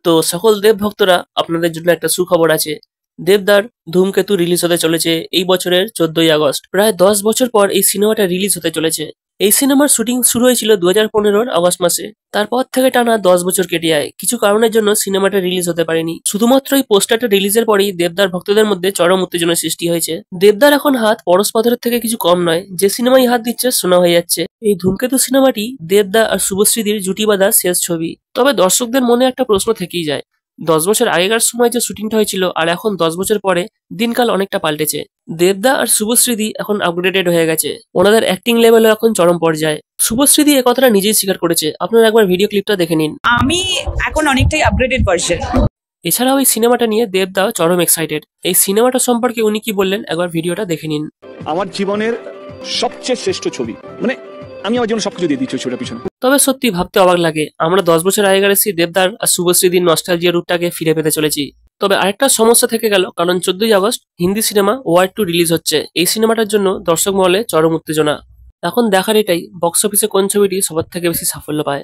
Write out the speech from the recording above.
তো সকল দেব ভক্তরা আপনাদের জন্য একটা সুখবর আছে। দেবদার ধূমকেতু রিলিজ হতে চলেছে এই বছরের 14ই আগস্ট। প্রায় 10 বছর পর এই সিনেমাটা রিলিজ হতে চলেছে। এই সিনেমার শুটিং শুরু হয়েছিল 2015-র আগস্ট মাসে। তারপর থেকে টানা 10 বছর কেটে যায়। কিছু কারণের জন্য সিনেমাটা রিলিজ হতে পারেনি। শুধুমাত্র এই পোস্টারটা রিলিজের পরেই দেবদার ভক্তদের মধ্যে চরম উত্তেজনার সৃষ্টি হয়েছে। দেবদার এখন হাত পরশ পাথরের থেকে কিছু কম নয়। যে সিনেমাই হাত দিচ্ছে সোনা হয়ে যাচ্ছে। এই ধূমকেতু সিনেমাটি দেবদা আর শুভশ্রীদির জুটি বাঁধা শেষ ছবি। তবে দর্শকদের মনে একটা প্রশ্ন থেকেই যায়, 10 বছর আগেকার সময় যে শুটিংটা হয়েছিল আর এখন 10 বছর পরে দিনকাল অনেকটা পাল্টেছে। দেবদা আর শুভশ্রীদি এখন আপগ্রেডেড হয়ে গেছে। ওনাদের অ্যাক্টিং লেভেলও এখন চরম পর্যায়ে। শুভশ্রীদি এ কথাটা নিজেই স্বীকার করেছে। আপনারা একবার ভিডিও ক্লিপটা দেখে নিন। আমি এখন অনেকটাই আপগ্রেডেড ভার্সন। এছাড়াও এই সিনেমাটা নিয়ে দেবদা চরম এক্সাইটেড। এই সিনেমাটা সম্পর্কে উনি কি বললেন একবার ভিডিওটা দেখে নিন। আমার জীবনের সবচেয়ে শ্রেষ্ঠ ছবি, মানে আমি আমার জীবন সবকিছু দিয়ে দিচ্ছি ছবিটার পিছনে। তবে সত্যি ভাবতে অবাক লাগে, আমরা 10 বছর আগেকার এসে দেবদার আর শুভশ্রীদির নস্টালজিয়া রুটটাকে ফিরে পেতে চলেছি। তবে আরেকটা সমস্যা থেকে গেল, কারণ 14ই August Hindi cinema War 2 release হচ্ছে। এই সিনেমাটার জন্য দর্শক মহলে চরম উত্তেজনা। এখন দেখার এটাই বক্স অফিসে কোন ছবিটি সবার থেকে বেশি সাফল্য পায়।